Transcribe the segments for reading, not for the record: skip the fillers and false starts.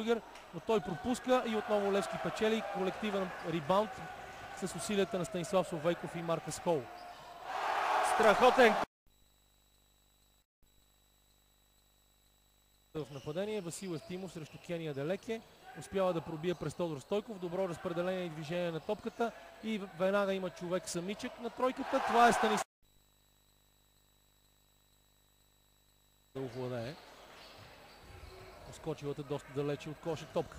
Крюгер, но той пропуска и отново Левски печели. Колективен рибаунд с усилията на Станислав Соловейков и Маркъс Хол. Страхотен в нападение Васил Евтимов срещу Кения Делеке. Успява да пробие през Тодор Стойков. Добро разпределение и движение на топката. И веднага има човек самичък на тройката. Това е Станислав. Да овладее. Поскочилата доста далече от коша топка.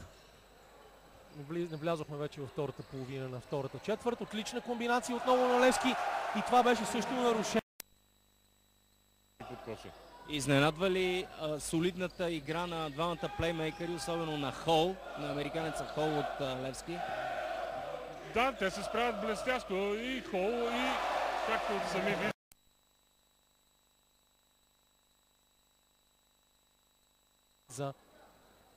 Навлязохме вече във втората половина на втората четвърт. Отлична комбинация отново на Левски. И това беше също нарушение. Изненадва ли солидната игра на двамата плеймейкъри, особено на Хол, на американеца Хол от Левски? Да, те се справят блестящо и Хол, и както сами виждате. За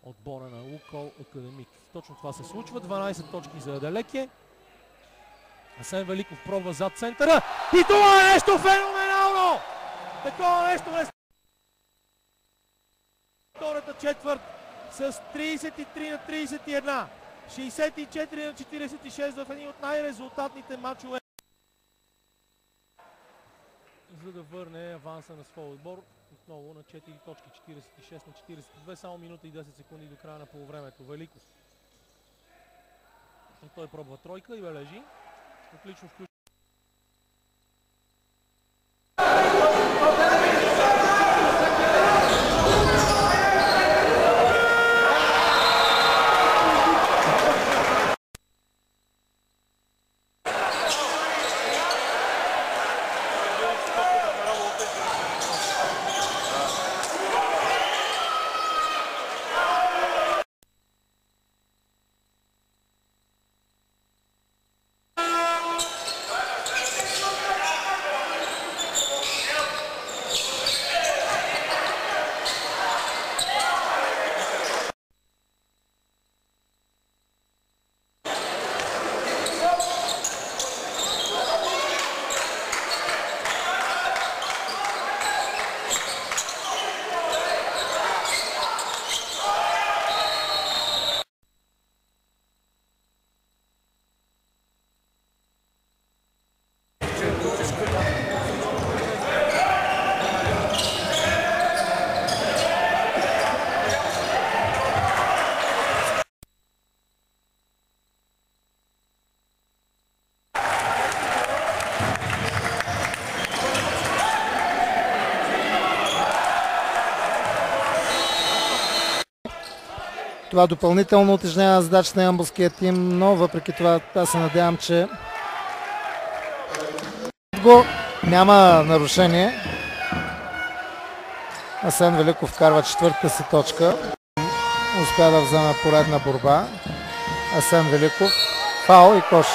отбора на Лукол Академик. Точно това се случва. 12 точки за Делеке. Асен Великов пробва зад центъра. И това е нещо феноменално! Такова нещо не... Втората четвърт с 33 на 31. 64 на 46 в един от най-резултатните матчове. За да върне аванса на своя отбор отново на 4 точки. 46 на 42. Само минута и 10 секунди до края на полувремето. Великов. И той пробва тройка и бележи. Отлично включва. Това допълнително утежнява задачата на ямболския тим, но въпреки това аз се надявам, че няма нарушение. Асен Великов вкарва четвъртата си точка. Успя да вземе поредна борба. Асен Великов, фаул и кош.